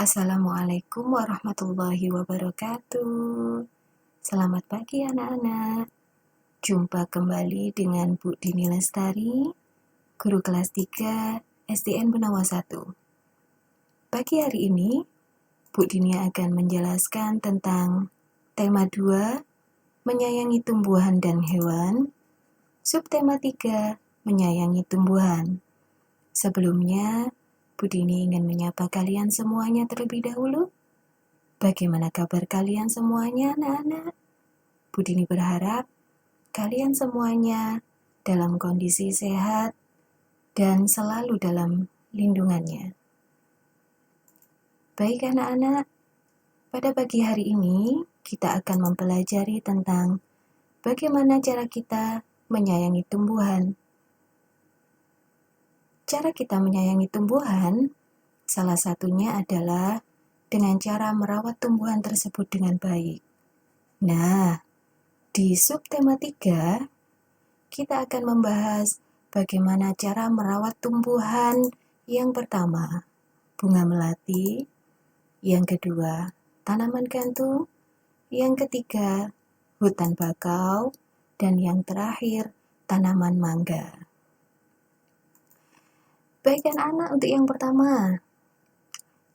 Assalamualaikum warahmatullahi wabarakatuh. Selamat pagi anak-anak. Jumpa kembali dengan Bu Dini Lestari, guru kelas 3 SDN Benawa 1. Pagi hari ini, Bu Dini akan menjelaskan tentang tema 2, menyayangi tumbuhan dan hewan, subtema 3, menyayangi tumbuhan. Sebelumnya, Bu Dini ingin menyapa kalian semuanya terlebih dahulu. Bagaimana kabar kalian semuanya, anak-anak? Bu Dini berharap kalian semuanya dalam kondisi sehat dan selalu dalam lindungannya. Baik anak-anak, pada pagi hari ini kita akan mempelajari tentang bagaimana cara kita menyayangi tumbuhan. Cara kita menyayangi tumbuhan, salah satunya adalah dengan cara merawat tumbuhan tersebut dengan baik. Nah, di subtema 3, kita akan membahas bagaimana cara merawat tumbuhan. Yang pertama, bunga melati. Yang kedua, tanaman gantung. Yang ketiga, hutan bakau. Dan yang terakhir, tanaman mangga. Baik anak-anak, untuk yang pertama,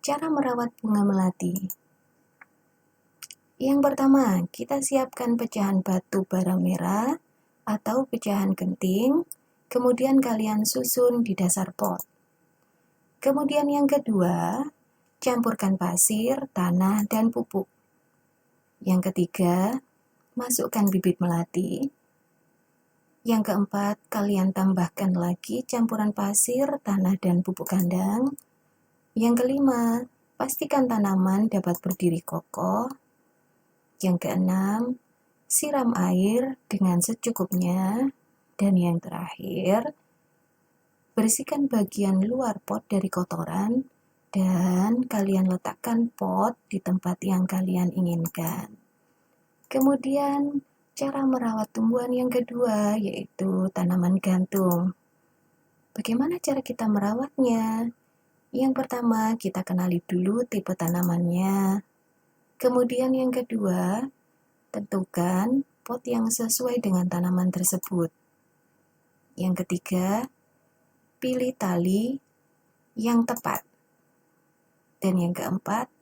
cara merawat bunga melati. Yang pertama, kita siapkan pecahan batu bara merah atau pecahan genting, kemudian kalian susun di dasar pot. Kemudian yang kedua, campurkan pasir, tanah, dan pupuk. Yang ketiga, masukkan bibit melati. Yang keempat, kalian tambahkan lagi campuran pasir, tanah, dan pupuk kandang. Yang kelima, pastikan tanaman dapat berdiri kokoh. Yang keenam, siram air dengan secukupnya. Dan yang terakhir, bersihkan bagian luar pot dari kotoran dan kalian letakkan pot di tempat yang kalian inginkan. Kemudian, cara merawat tumbuhan yang kedua yaitu tanaman gantung. Bagaimana cara kita merawatnya? Yang pertama, kita kenali dulu tipe tanamannya. Kemudian yang kedua, tentukan pot yang sesuai dengan tanaman tersebut. Yang ketiga, pilih tali yang tepat. Dan yang keempat,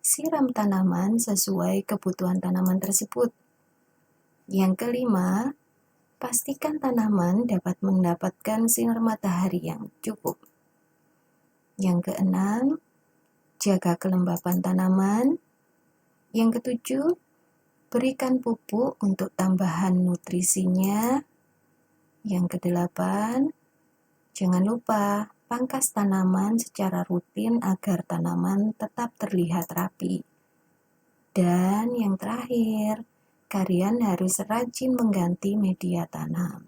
siram tanaman sesuai kebutuhan tanaman tersebut. Yang kelima, pastikan tanaman dapat mendapatkan sinar matahari yang cukup. Yang keenam, jaga kelembapan tanaman. Yang ketujuh, berikan pupuk untuk tambahan nutrisinya. Yang kedelapan, jangan lupa pangkas tanaman secara rutin agar tanaman tetap terlihat rapi. Dan yang terakhir, kalian harus rajin mengganti media tanam.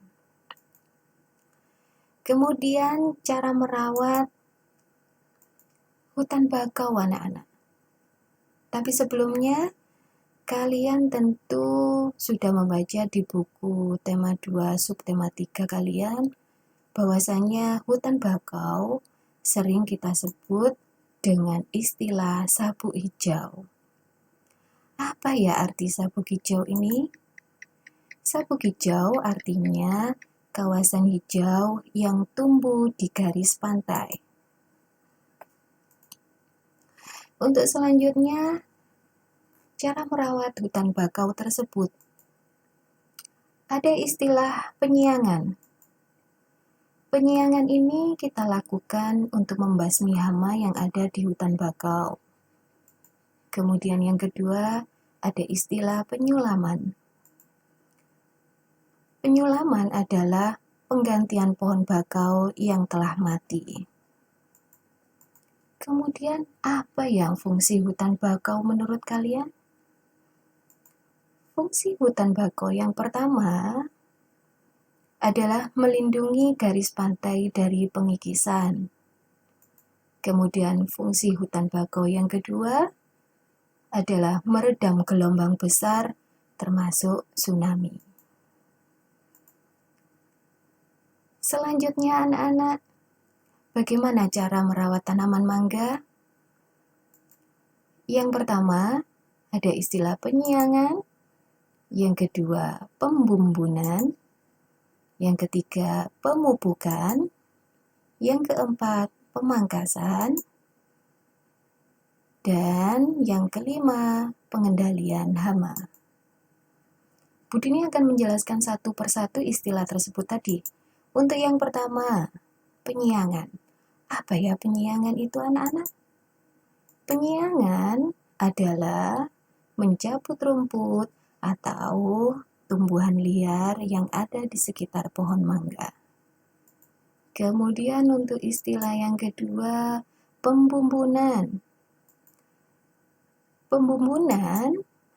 Kemudian cara merawat hutan bakau anak-anak. Tapi sebelumnya, kalian tentu sudah membaca di buku tema 2 subtema 3 kalian bahwasanya hutan bakau sering kita sebut dengan istilah sabuk hijau. Apa ya arti sabuk hijau ini? Sabuk hijau artinya kawasan hijau yang tumbuh di garis pantai. Untuk selanjutnya, cara merawat hutan bakau tersebut. Ada istilah penyiangan. Penyiangan ini kita lakukan untuk membasmi hama yang ada di hutan bakau. Kemudian yang kedua, ada istilah penyulaman. Penyulaman adalah penggantian pohon bakau yang telah mati. Kemudian, apa yang fungsi hutan bakau menurut kalian? Fungsi hutan bakau yang pertama adalah melindungi garis pantai dari pengikisan. Kemudian fungsi hutan bakau yang kedua adalah meredam gelombang besar termasuk tsunami. Selanjutnya anak-anak, bagaimana cara merawat tanaman mangga? Yang pertama, ada istilah penyiangan. Yang kedua, pembumbunan. Yang ketiga, pemupukan. Yang keempat, pemangkasan. Dan yang kelima, pengendalian hama. Bu Dini akan menjelaskan satu persatu istilah tersebut tadi. Untuk yang pertama, penyiangan. Apa ya penyiangan itu anak-anak? Penyiangan adalah mencabut rumput atau tumbuhan liar yang ada di sekitar pohon mangga. Kemudian untuk istilah yang kedua, pembumbunan. Pembumbunan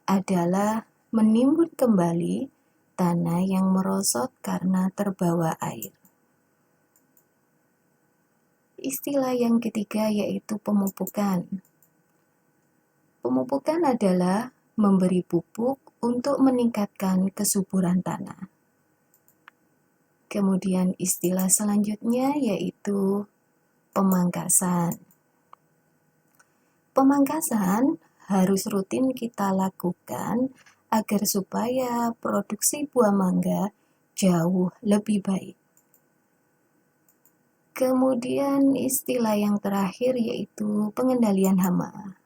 adalah menimbun kembali tanah yang merosot karena terbawa air. Istilah yang ketiga yaitu pemupukan. Pemupukan adalah memberi pupuk untuk meningkatkan kesuburan tanah. Kemudian istilah selanjutnya yaitu pemangkasan. Pemangkasan harus rutin kita lakukan agar supaya produksi buah mangga jauh lebih baik. Kemudian istilah yang terakhir yaitu pengendalian hama.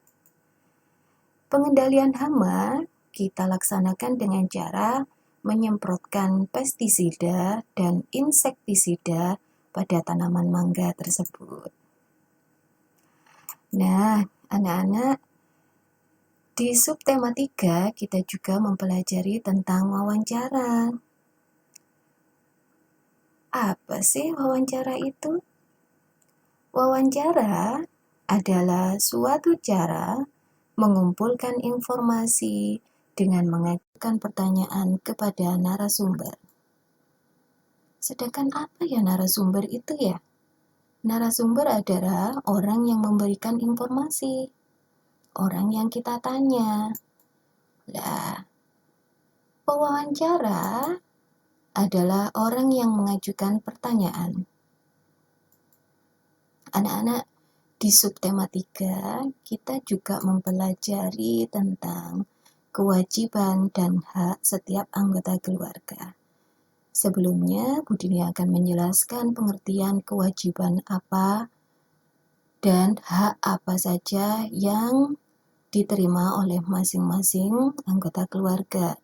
Pengendalian hama kita laksanakan dengan cara menyemprotkan pestisida dan insektisida pada tanaman mangga tersebut. Nah, anak-anak, di subtema 3 kita juga mempelajari tentang wawancara. Apa sih wawancara itu? Wawancara adalah suatu cara mengumpulkan informasi dengan mengajukan pertanyaan kepada narasumber. Sedangkan apa ya narasumber itu ya? Narasumber adalah orang yang memberikan informasi, orang yang kita tanya. Nah, pewawancara adalah orang yang mengajukan pertanyaan. Anak-anak, di subtema 3 kita juga mempelajari tentang kewajiban dan hak setiap anggota keluarga. Sebelumnya, Bu Dini akan menjelaskan pengertian kewajiban apa dan hak apa saja yang diterima oleh masing-masing anggota keluarga.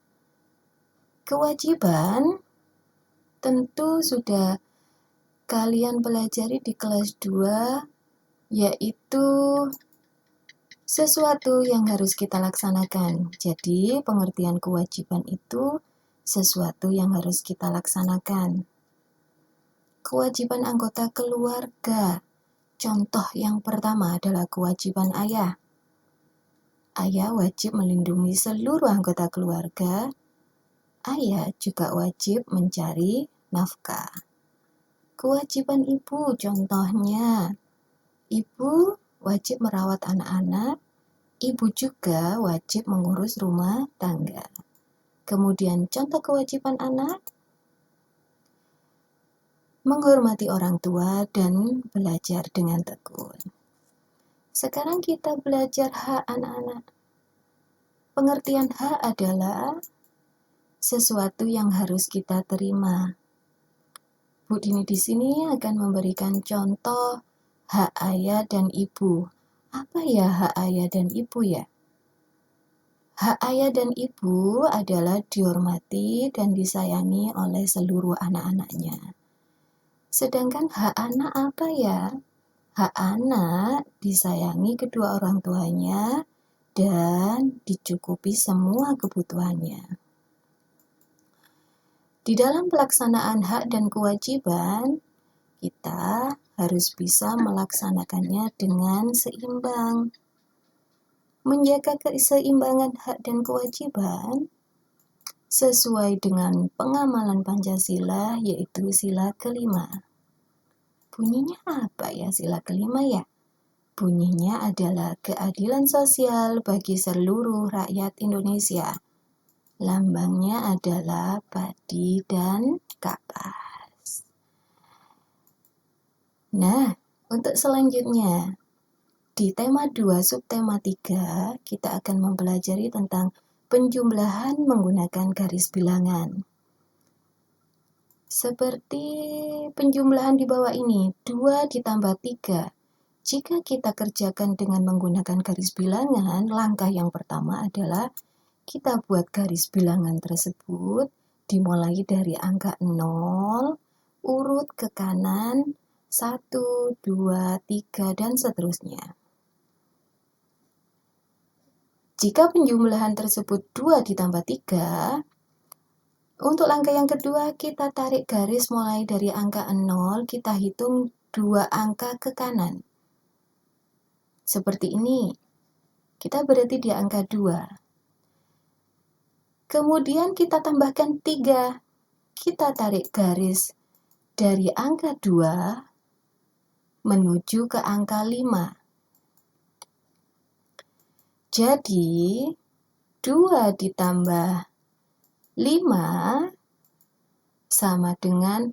Kewajiban tentu sudah kalian pelajari di kelas 2, yaitu sesuatu yang harus kita laksanakan. Jadi, pengertian kewajiban itu sesuatu yang harus kita laksanakan. Kewajiban anggota keluarga. Contoh yang pertama adalah kewajiban ayah. Ayah wajib melindungi seluruh anggota keluarga. Ayah juga wajib mencari nafkah. Kewajiban ibu contohnya, ibu wajib merawat anak-anak, ibu juga wajib mengurus rumah tangga. Kemudian contoh kewajiban anak, menghormati orang tua dan belajar dengan tekun. Sekarang kita belajar hak anak-anak. Pengertian hak adalah sesuatu yang harus kita terima. Bu Dini di sini akan memberikan contoh hak ayah dan ibu. Apa ya hak ayah dan ibu ya? Hak ayah dan ibu adalah dihormati dan disayangi oleh seluruh anak-anaknya. Sedangkan hak anak apa ya? Hak anak disayangi kedua orang tuanya dan dicukupi semua kebutuhannya. Di dalam pelaksanaan hak dan kewajiban, kita harus bisa melaksanakannya dengan seimbang. Menjaga keseimbangan hak dan kewajiban sesuai dengan pengamalan Pancasila, yaitu sila kelima. Bunyinya apa ya sila kelima ya? Bunyinya adalah keadilan sosial bagi seluruh rakyat Indonesia. Lambangnya adalah padi dan kapas. Nah, untuk selanjutnya, Di tema 2 subtema 3 kita akan mempelajari tentang penjumlahan menggunakan garis bilangan. Seperti penjumlahan di bawah ini, 2 ditambah 3. Jika kita kerjakan dengan menggunakan garis bilangan, langkah yang pertama adalah kita buat garis bilangan tersebut dimulai dari angka 0, urut ke kanan, 1, 2, 3, dan seterusnya. Jika penjumlahan tersebut 2 ditambah 3, untuk langkah yang kedua kita tarik garis mulai dari angka 0, kita hitung 2 angka ke kanan. Seperti ini, kita berarti di angka 2. Kemudian kita tambahkan 3, kita tarik garis dari angka 2 menuju ke angka 5. Jadi, 2 ditambah 5 sama dengan,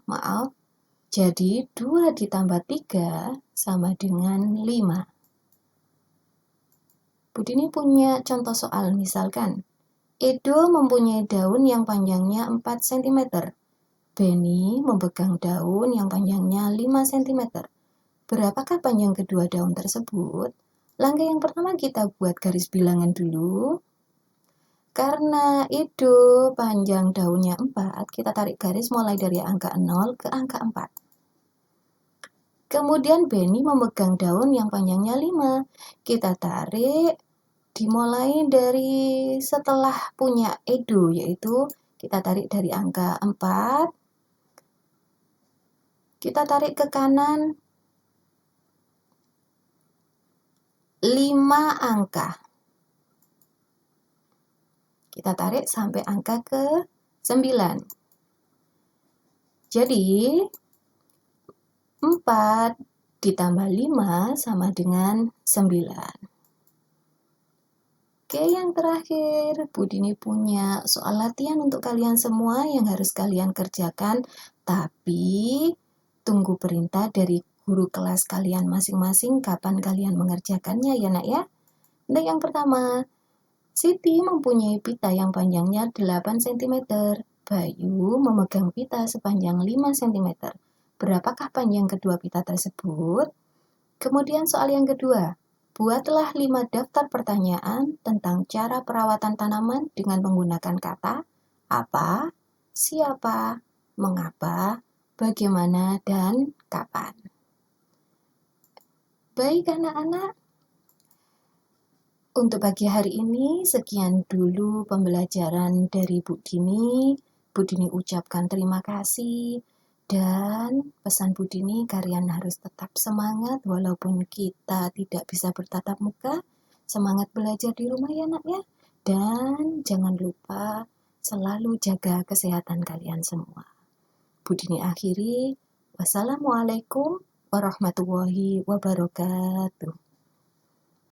jadi 2 ditambah 3 sama dengan 5. Bu Dini punya contoh soal, misalkan, Edo mempunyai daun yang panjangnya 4 cm. Benny memegang daun yang panjangnya 5 cm. Berapakah panjang kedua daun tersebut? Langkah yang pertama kita buat garis bilangan dulu. Karena Edo panjang daunnya 4, kita tarik garis mulai dari angka 0 ke angka 4. Kemudian Benny memegang daun yang panjangnya 5. Kita tarik dimulai dari setelah punya Edo, yaitu kita tarik dari angka 4. Kita tarik ke kanan 5 angka. Kita tarik sampai angka ke 9. Jadi, 4 ditambah 5 sama dengan 9. Oke, yang terakhir, Bu Dini punya soal latihan untuk kalian semua yang harus kalian kerjakan, tapi tunggu perintah dari guru kelas kalian masing-masing kapan kalian mengerjakannya ya nak ya. Nah, yang pertama, Siti mempunyai pita yang panjangnya 8 cm. Bayu memegang pita sepanjang 5 cm. Berapakah panjang kedua pita tersebut? Kemudian soal yang kedua, buatlah 5 daftar pertanyaan tentang cara perawatan tanaman dengan menggunakan kata apa, siapa, mengapa, bagaimana, dan kapan. Baik anak-anak, untuk pagi hari ini sekian dulu pembelajaran dari Bu Dini. Bu Dini ucapkan terima kasih. Dan pesan Bu Dini, kalian harus tetap semangat walaupun kita tidak bisa bertatap muka. Semangat belajar di rumah ya nak ya. Dan jangan lupa selalu jaga kesehatan kalian semua. Bu Dini akhiri. Wassalamualaikum warahmatullahi wabarakatuh.